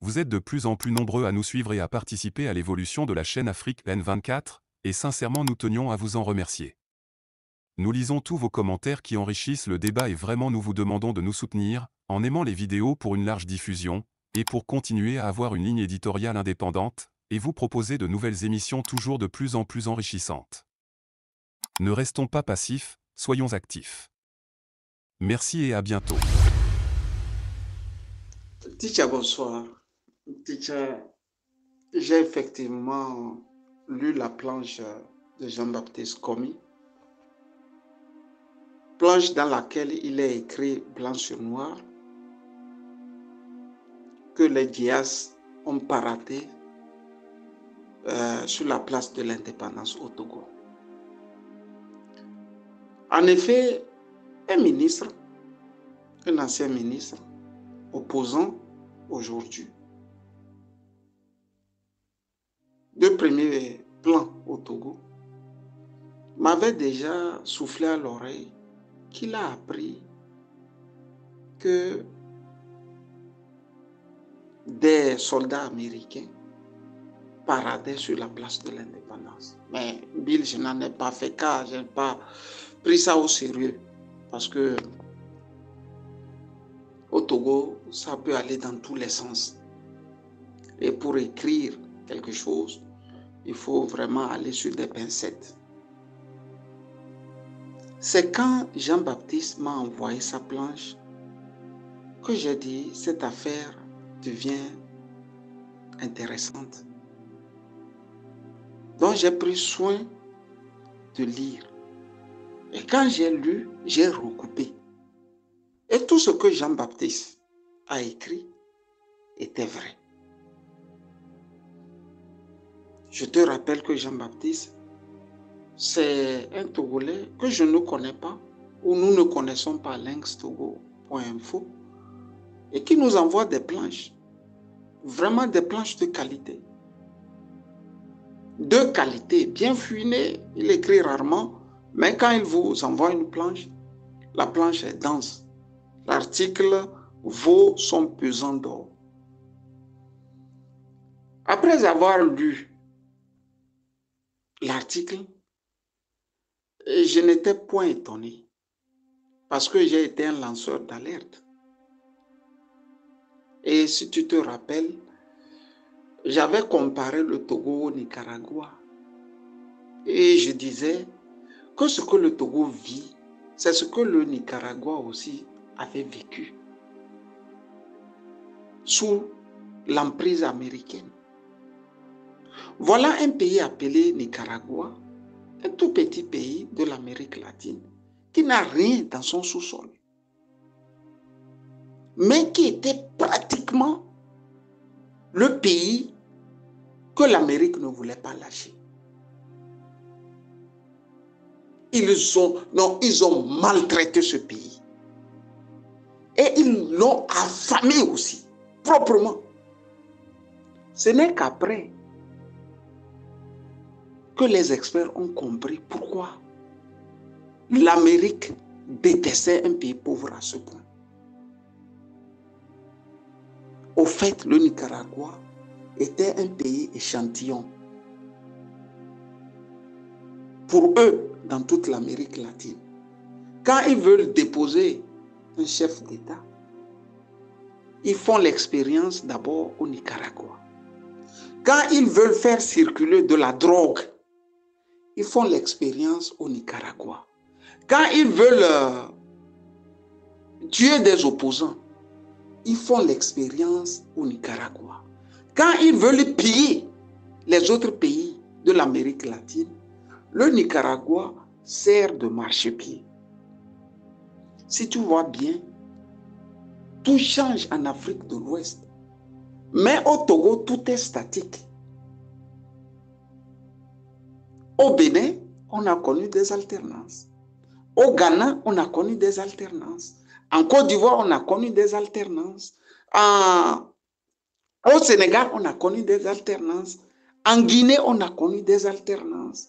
Vous êtes de plus en plus nombreux à nous suivre et à participer à l'évolution de la chaîne Afrique N24, et sincèrement nous tenions à vous en remercier. Nous lisons tous vos commentaires qui enrichissent le débat et vraiment nous vous demandons de nous soutenir, en aimant les vidéos pour une large diffusion, et pour continuer à avoir une ligne éditoriale indépendante, et vous proposer de nouvelles émissions toujours de plus en plus enrichissantes. Ne restons pas passifs, soyons actifs. Merci et à bientôt. Teacher, bonsoir. Teacher, j'ai effectivement lu la planche de Jean-Baptiste Komi, planche dans laquelle il est écrit blanc sur noir que les Dias ont paradé sur la place de l'indépendance au Togo. En effet, un ministre, un ancien ministre, opposant aujourd'hui, de premier plan au Togo, m'avait déjà soufflé à l'oreille qu'il a appris que des soldats américains paradaient sur la place de l'indépendance. Mais Bill, je n'en ai pas fait cas, je n'ai pas pris ça au sérieux, parce que au Togo, ça peut aller dans tous les sens. Et pour écrire quelque chose, il faut vraiment aller sur des pincettes. C'est quand Jean-Baptiste m'a envoyé sa planche que j'ai dit, cette affaire devient intéressante. Donc j'ai pris soin de lire. Et quand j'ai lu, j'ai recoupé. Et tout ce que Jean-Baptiste a écrit était vrai. Je te rappelle que Jean-Baptiste, c'est un Togolais que je ne connais pas, ou nous ne connaissons pas lynxtogo.info, et qui nous envoie des planches, vraiment des planches de qualité. De qualité, bien fouinées, il écrit rarement, mais quand il vous envoie une planche, la planche est dense. L'article vaut son pesant d'or. Après avoir lu l'article, je n'étais point étonné, parce que j'ai été un lanceur d'alerte. Et si tu te rappelles, j'avais comparé le Togo au Nicaragua. Et je disais que ce que le Togo vit, c'est ce que le Nicaragua aussi avait vécu sous l'emprise américaine. Voilà un pays appelé Nicaragua, un tout petit pays de l'Amérique latine, qui n'a rien dans son sous-sol, mais qui était pratiquement le pays que l'Amérique ne voulait pas lâcher. Ils ont maltraité ce pays. Et ils l'ont affamé aussi, proprement. Ce n'est qu'après que les experts ont compris pourquoi l'Amérique détestait un pays pauvre à ce point. Au fait, le Nicaragua était un pays échantillon pour eux dans toute l'Amérique latine. Quand ils veulent déposer un chef d'État, ils font l'expérience d'abord au Nicaragua. Quand ils veulent faire circuler de la drogue, ils font l'expérience au Nicaragua. Quand ils veulent tuer des opposants, ils font l'expérience au Nicaragua. Quand ils veulent piller les autres pays de l'Amérique latine, le Nicaragua sert de marchepied. Si tu vois bien, tout change en Afrique de l'Ouest. Mais au Togo, tout est statique. Au Bénin, on a connu des alternances. Au Ghana, on a connu des alternances. En Côte d'Ivoire, on a connu des alternances. Au Sénégal, on a connu des alternances. En Guinée, on a connu des alternances.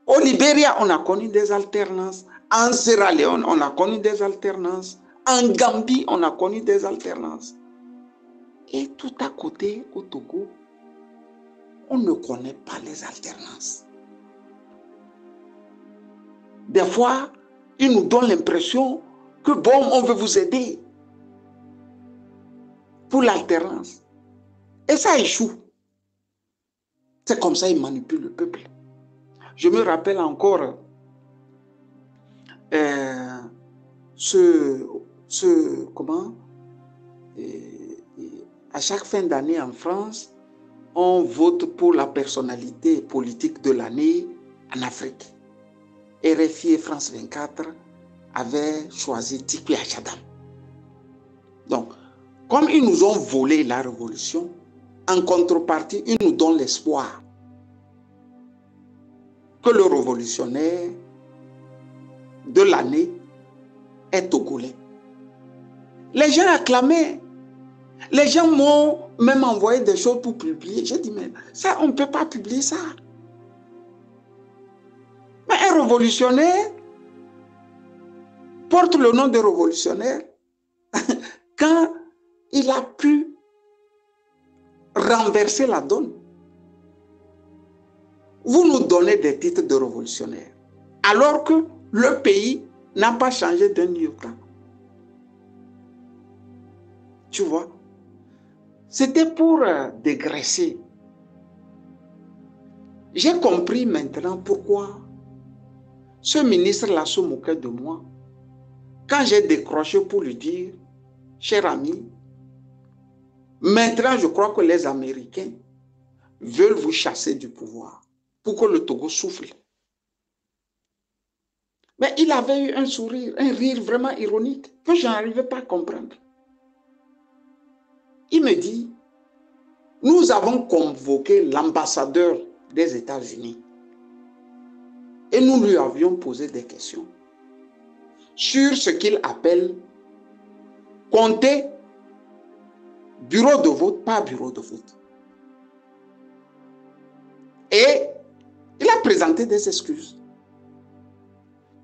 Au Libéria, on a connu des alternances. En Sierra Leone, on a connu des alternances. En Gambie, on a connu des alternances. Et tout à côté, au Togo, on ne connaît pas les alternances. Des fois, ils nous donnent l'impression que bon, on veut vous aider pour l'alternance. Et ça échoue. C'est comme ça qu'ils manipulent le peuple. Je me rappelle encore comment à chaque fin d'année en France, on vote pour la personnalité politique de l'année en Afrique. RFI et France 24 avaient choisi Tikwi Achadam. Donc, comme ils nous ont volé la révolution, en contrepartie, ils nous donnent l'espoir que le révolutionnaire de l'année est togolais. Les gens acclamaient. Les gens m'ont même envoyé des choses pour publier. J'ai dit, mais ça, on ne peut pas publier ça. Mais un révolutionnaire porte le nom de révolutionnaire quand il a pu renverser la donne. Vous nous donnez des titres de révolutionnaire, alors que le pays n'a pas changé d'un iota. Tu vois? C'était pour dégraisser. J'ai compris maintenant pourquoi ce ministre-là se moquait de moi. Quand j'ai décroché pour lui dire, cher ami, maintenant je crois que les Américains veulent vous chasser du pouvoir pour que le Togo souffle. Mais il avait eu un sourire, un rire vraiment ironique que je n'arrivais pas à comprendre. Il me dit, nous avons convoqué l'ambassadeur des États-Unis et nous lui avions posé des questions sur ce qu'il appelle compter bureau de vote par bureau de vote. Et il a présenté des excuses.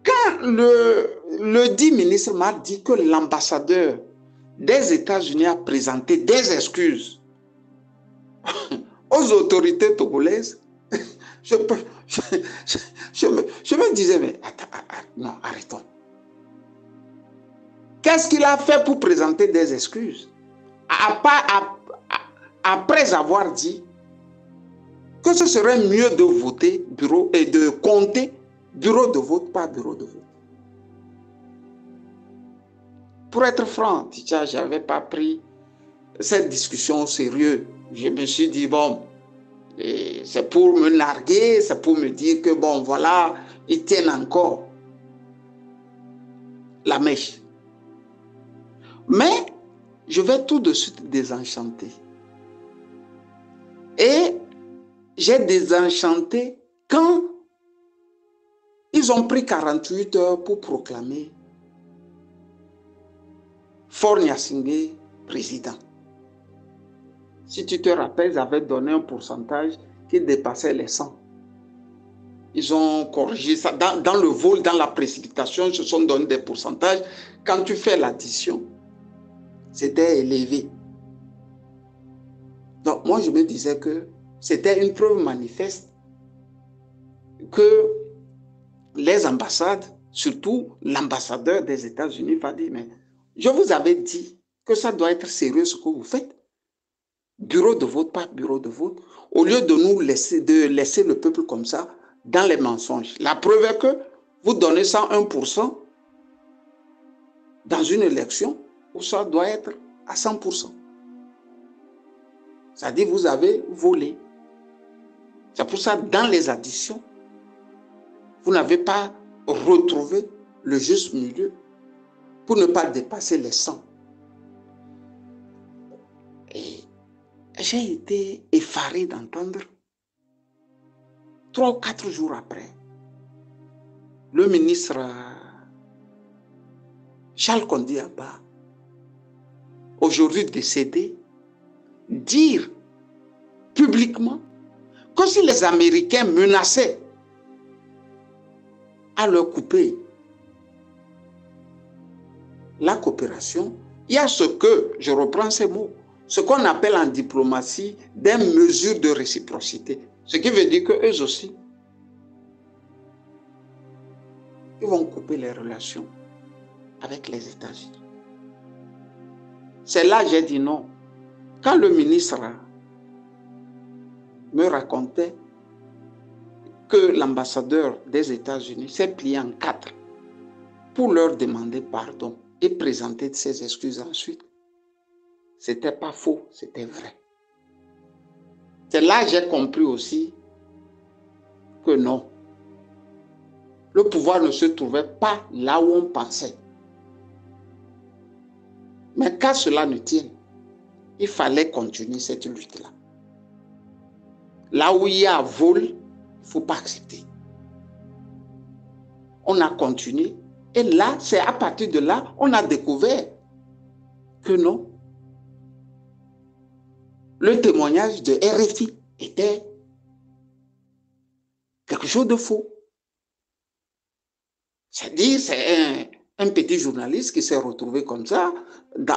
Quand le dit ministre m'a dit que l'ambassadeur des États-Unis a présenté des excuses aux autorités togolaises, je me disais, mais non, arrêtons. Qu'est-ce qu'il a fait pour présenter des excuses? Après avoir dit que ce serait mieux de voter bureau et de compter bureau de vote par bureau de vote. Pour être franc, je n'avais pas pris cette discussion au sérieux. Je me suis dit, bon, c'est pour me narguer, c'est pour me dire que, bon, voilà, ils tiennent encore la mèche. Mais je vais tout de suite désenchanter. Et j'ai désenchanté quand ils ont pris 48 heures pour proclamer Faure Gnassingbé président. Si tu te rappelles, ils avaient donné un pourcentage qui dépassait les 100. Ils ont corrigé ça. Dans le vol, dans la précipitation, ils se sont donné des pourcentages. Quand tu fais l'addition, c'était élevé. Donc moi, je me disais que c'était une preuve manifeste que les ambassades, surtout l'ambassadeur des États-Unis, va dire, mais je vous avais dit que ça doit être sérieux ce que vous faites. Bureau de vote par bureau de vote, au lieu de nous laisser le peuple comme ça dans les mensonges. La preuve est que vous donnez 101% dans une élection où ça doit être à 100%. C'est-à-dire vous avez volé. C'est pour ça dans les additions, vous n'avez pas retrouvé le juste milieu pour ne pas dépasser les 100. Et j'ai été effaré d'entendre 3 ou 4 jours après, le ministre Charles Kondi Abba, aujourd'hui décédé, dire publiquement que si les Américains menaçaient à leur couper la coopération, il y a ce que, je reprends ces mots, ce qu'on appelle en diplomatie des mesures de réciprocité. Ce qui veut dire qu'eux aussi, ils vont couper les relations avec les États-Unis. C'est là que j'ai dit non. Quand le ministre me racontait que l'ambassadeur des États-Unis s'est plié en 4 pour leur demander pardon et présenter ses excuses ensuite, c'était pas faux, c'était vrai. C'est là que j'ai compris aussi que non. Le pouvoir ne se trouvait pas là où on pensait. Mais qu'à cela ne tienne, il fallait continuer cette lutte-là. Là où il y a vol, il ne faut pas accepter. On a continué. Et là, c'est à partir de là, on a découvert que non. Le témoignage de RFI était quelque chose de faux. C'est-à-dire, c'est un petit journaliste qui s'est retrouvé comme ça,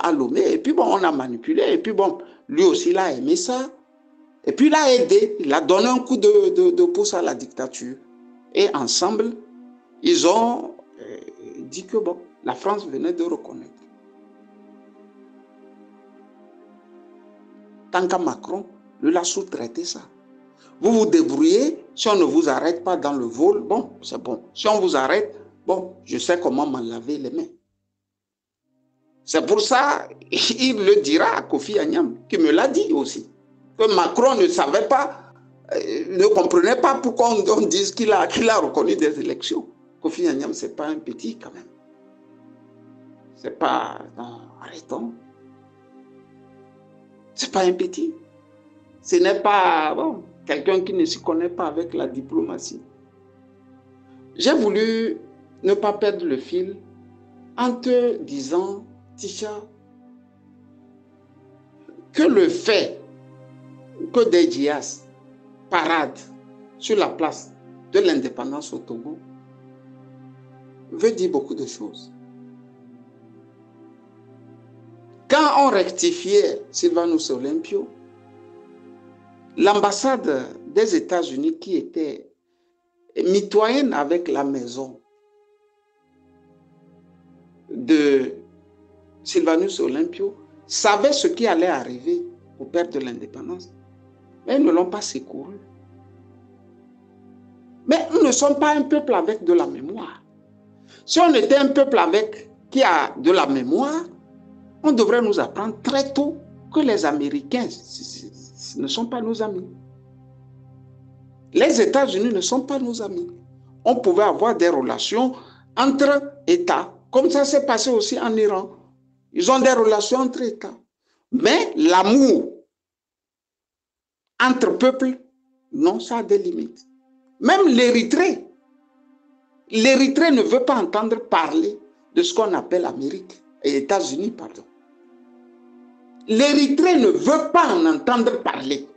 à Lomé, et puis bon, on a manipulé, et puis bon, lui aussi, il a aimé ça, et puis il a aidé, il a donné un coup de pouce à la dictature. Et ensemble, ils ont dit que bon, la France venait de reconnaître. Tant qu'à Macron, lui l'a sous-traité ça. Vous vous débrouillez, si on ne vous arrête pas dans le vol, bon, c'est bon. Si on vous arrête, bon, je sais comment m'en laver les mains. C'est pour ça, il le dira à Kofi Annan, qui me l'a dit aussi, que Macron ne savait pas, ne comprenait pas pourquoi on dise qu'il a reconnu des élections. Kofi Annan, ce n'est pas un petit quand même. C'est pas, non, arrêtons. C'est pas un petit. Ce n'est pas, bon, quelqu'un qui ne s'y connaît pas avec la diplomatie. J'ai voulu ne pas perdre le fil en te disant, Tisha, que le fait que des djihadistes paradent sur la place de l'indépendance au Togo veut dire beaucoup de choses. Quand on rectifiait Sylvanus Olympio, l'ambassade des États-Unis qui était mitoyenne avec la maison de Sylvanus Olympio savait ce qui allait arriver au père de l'indépendance. Mais ils ne l'ont pas secouru. Mais nous ne sommes pas un peuple avec de la mémoire. Si on était un peuple qui a de la mémoire, on devrait nous apprendre très tôt que les Américains ne sont pas nos amis. Les États-Unis ne sont pas nos amis. On pouvait avoir des relations entre États, comme ça s'est passé aussi en Iran. Ils ont des relations entre États. Mais l'amour entre peuples, non, ça a des limites. Même l'Érythrée ne veut pas entendre parler de ce qu'on appelle Amérique et États-Unis, pardon. L'Érythrée ne veut pas en entendre parler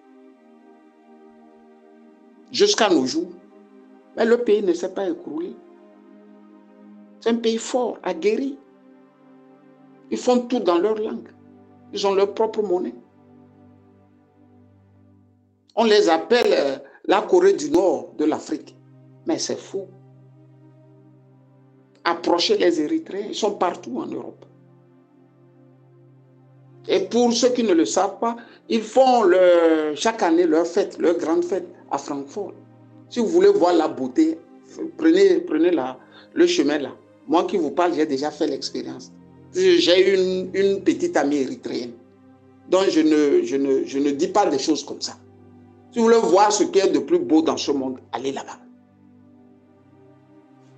jusqu'à nos jours. Mais le pays ne s'est pas écroulé. C'est un pays fort, aguerri. Ils font tout dans leur langue. Ils ont leur propre monnaie. On les appelle la Corée du Nord de l'Afrique. Mais c'est faux. Approchez les Érythréens, ils sont partout en Europe. Et pour ceux qui ne le savent pas, ils font chaque année leur fête, leur grande fête à Francfort. Si vous voulez voir la beauté, prenez le chemin là. Moi qui vous parle, j'ai déjà fait l'expérience. J'ai une petite amie érythréenne. Donc je ne dis pas des choses comme ça. Si vous voulez voir ce qu'il y a de plus beau dans ce monde, allez là-bas.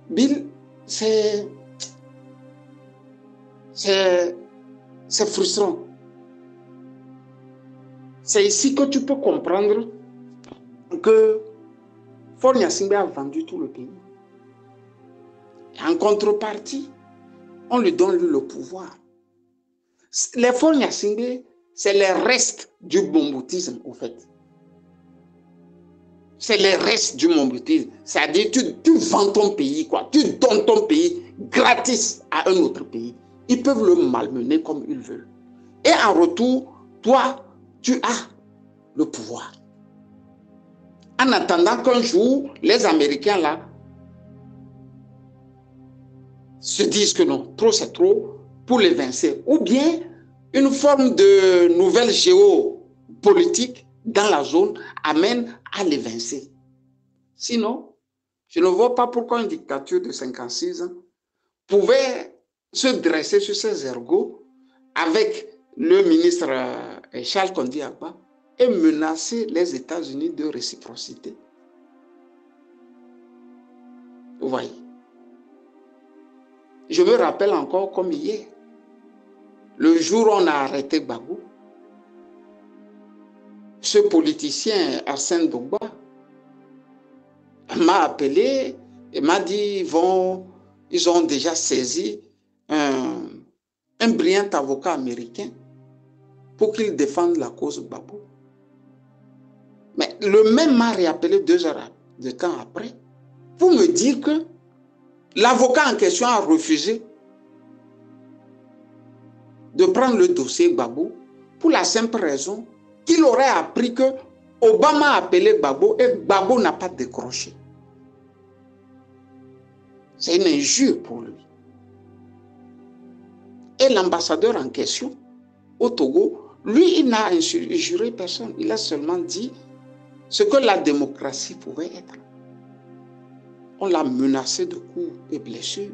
Bill, c'est frustrant. C'est ici que tu peux comprendre que Faure Gnassingbé a vendu tout le pays. Et en contrepartie, on lui donne le pouvoir. Les Faure Gnassingbé, c'est les restes du momboutisme, au fait. C'est les restes du momboutisme. C'est-à-dire, tu vends ton pays, quoi. Tu donnes ton pays gratis à un autre pays. Ils peuvent le malmener comme ils veulent. Et en retour, toi, tu as le pouvoir. En attendant qu'un jour, les Américains là se disent que non, trop c'est trop pour les évincer. Ou bien une forme de nouvelle géopolitique dans la zone amène à l'évincer. Sinon, je ne vois pas pourquoi une dictature de 56 ans pouvait se dresser sur ses ergots avec le ministre Charles Kondi-Agba et menacer les États-Unis de réciprocité. Vous voyez. Je me rappelle encore comme hier, le jour où on a arrêté Gbagbo, ce politicien Arsène Dogba m'a appelé et m'a dit ils ont déjà saisi un brillant avocat américain pour qu'il défende la cause Gbagbo. Mais le même m'a réappelé 2 heures de temps après pour me dire que l'avocat en question a refusé de prendre le dossier Gbagbo pour la simple raison qu'il aurait appris que Obama a appelé Gbagbo et Gbagbo n'a pas décroché. C'est une injure pour lui. Et l'ambassadeur en question, au Togo, lui, il n'a injuré personne. Il a seulement dit ce que la démocratie pouvait être. On l'a menacé de coups et blessures.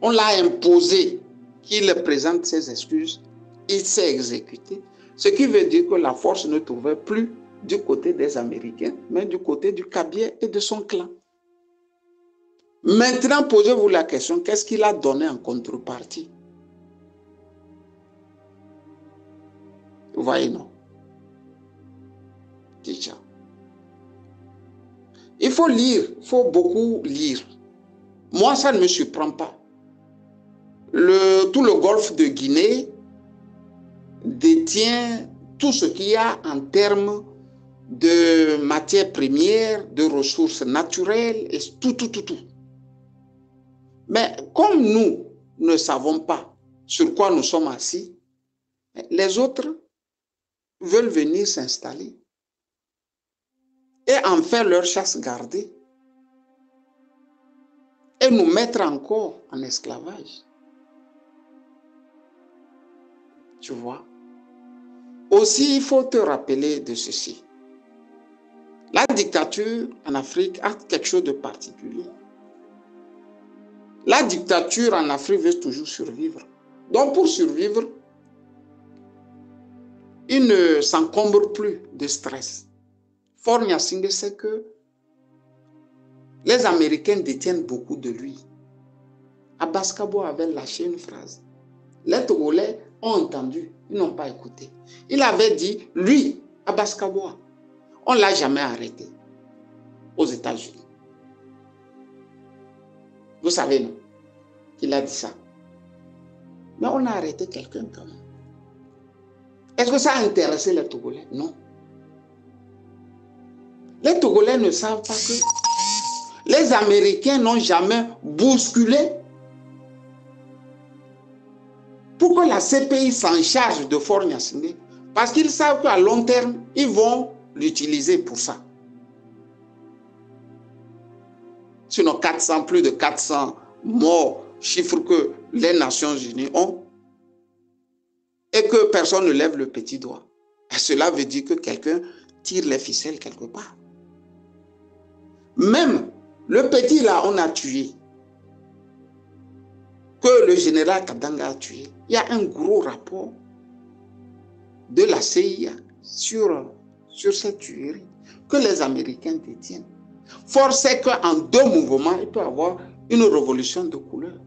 On l'a imposé qu'il présente ses excuses. Il s'est exécuté. Ce qui veut dire que la force ne trouvait plus du côté des Américains, mais du côté du Kabylie et de son clan. Maintenant, posez-vous la question, qu'est-ce qu'il a donné en contrepartie? Vous voyez, non? Déjà. Il faut lire, il faut beaucoup lire. Moi, ça ne me surprend pas. Tout le golfe de Guinée détient tout ce qu'il y a en termes de matières premières, de ressources naturelles, et tout. Mais comme nous ne savons pas sur quoi nous sommes assis, les autres veulent venir s'installer et en faire leur chasse gardée et nous mettre encore en esclavage. Tu vois? Aussi, il faut te rappeler de ceci. La dictature en Afrique a quelque chose de particulier. La dictature en Afrique veut toujours survivre. Donc, pour survivre, il ne s'encombre plus de stress. Faure Gnassingbé sait que les Américains détiennent beaucoup de lui. Abbas Kabo avait lâché une phrase. Les Togolais ont entendu, ils n'ont pas écouté. Il avait dit, lui, Abbas Kabo, on ne l'a jamais arrêté aux États-Unis. Vous savez, non? Il a dit ça. Mais on a arrêté quelqu'un quand même. Est-ce que ça a intéressé les Togolais? Non. Les Togolais ne savent pas que les Américains n'ont jamais bousculé pour que la CPI s'en charge de Faure Gnassingbé. Parce qu'ils savent qu'à long terme, ils vont l'utiliser pour ça. Sinon, plus de 400 morts, chiffre que les Nations Unies ont, et que personne ne lève le petit doigt. Et cela veut dire que quelqu'un tire les ficelles quelque part. Même le petit là, on a tué, que le général Kadanga a tué. Il y a un gros rapport de la CIA sur cette tuerie que les Américains détiennent. Force est qu'en 2 mouvements, il peut y avoir une révolution de couleur.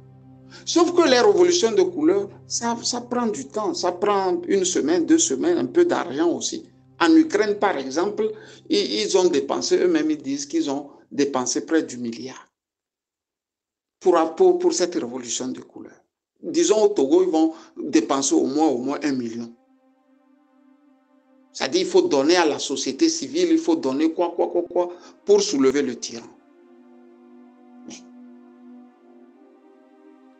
Sauf que les révolutions de couleur, ça prend du temps. Ça prend 1 semaine, 2 semaines, un peu d'argent aussi. En Ukraine, par exemple, ils ont dépensé, eux-mêmes, ils disent qu'ils ont dépensé près du milliard pour cette révolution de couleur. Disons au Togo, ils vont dépenser au moins 1 million. C'est-à-dire qu'il faut donner à la société civile, il faut donner quoi pour soulever le tyran. Mais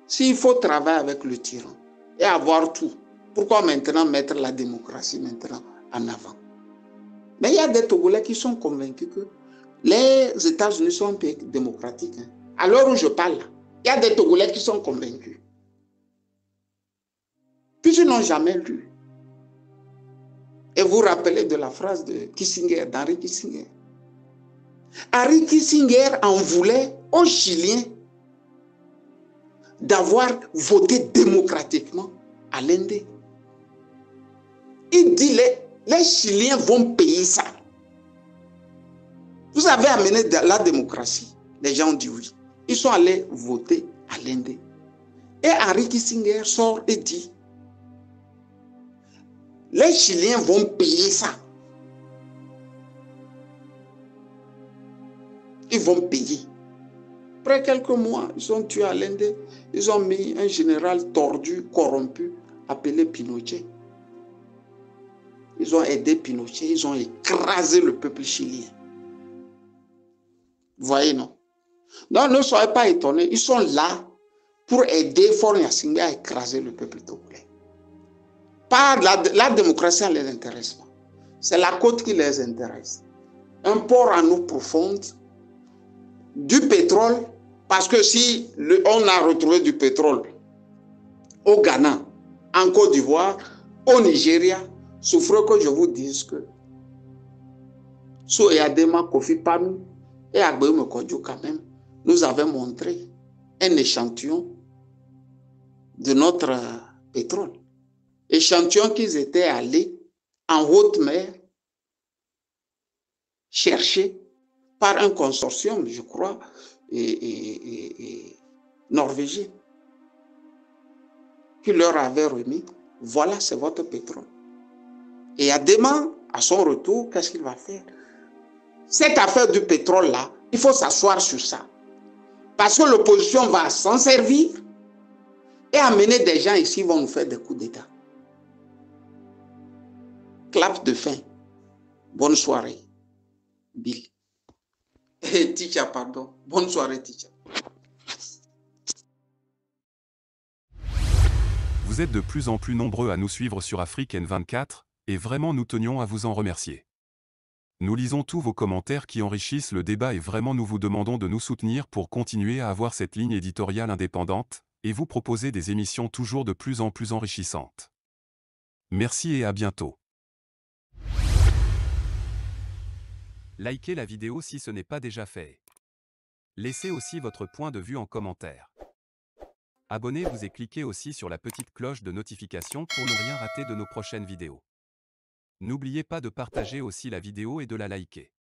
s'il faut travailler avec le tyran et avoir tout, Pourquoi maintenant mettre la démocratie maintenant en avant? Mais il y a des Togolais qui sont convaincus que les États-Unis sont un pays démocratique. Hein. À l'heure où je parle, il y a des Togolais qui sont convaincus. Puisqu'ils n'ont jamais lu. Et vous vous rappelez de la phrase de Kissinger, d'Henry Kissinger. Henry Kissinger en voulait aux Chiliens d'avoir voté démocratiquement à l'Inde. Il dit les Chiliens vont payer ça. Vous avez amené la démocratie. Les gens ont dit oui. Ils sont allés voter à l'Inde. Et Henry Kissinger sort et dit, les Chiliens vont payer ça. Ils vont payer. Après quelques mois, ils ont tué à l'Inde. Ils ont mis un général tordu, corrompu, appelé Pinochet. Ils ont aidé Pinochet. Ils ont écrasé le peuple chilien. Vous voyez, non? Donc, ne soyez pas étonnés. Ils sont là pour aider Faure Gnassingbé à écraser le peuple togolais. Pas la démocratie ne les intéresse pas. C'est la côte qui les intéresse. Un port en eau profonde, du pétrole, parce que si on a retrouvé du pétrole au Ghana, en Côte d'Ivoire, au Nigeria, souffrez que je vous dise que sous Eyadema Kofi Panu et Agbeoum Kodjo quand même, nous avons montré un échantillon de notre pétrole. Échantillon qu'ils étaient allés en haute mer chercher par un consortium, je crois, norvégien, qui leur avait remis, voilà, c'est votre pétrole. Et Adema, à son retour, qu'est-ce qu'il va faire? Cette affaire du pétrole-là, il faut s'asseoir sur ça. Parce que l'opposition va s'en servir et amener des gens ici qui vont nous faire des coups d'État. Clap de fin. Bonne soirée, Bill. Teacher, pardon. Bonne soirée, teacher. Vous êtes de plus en plus nombreux à nous suivre sur Afrique N24, et vraiment nous tenions à vous en remercier. Nous lisons tous vos commentaires qui enrichissent le débat et vraiment nous vous demandons de nous soutenir pour continuer à avoir cette ligne éditoriale indépendante, et vous proposer des émissions toujours de plus en plus enrichissantes. Merci et à bientôt. Likez la vidéo si ce n'est pas déjà fait. Laissez aussi votre point de vue en commentaire. Abonnez-vous et cliquez aussi sur la petite cloche de notification pour ne rien rater de nos prochaines vidéos. N'oubliez pas de partager aussi la vidéo et de la liker.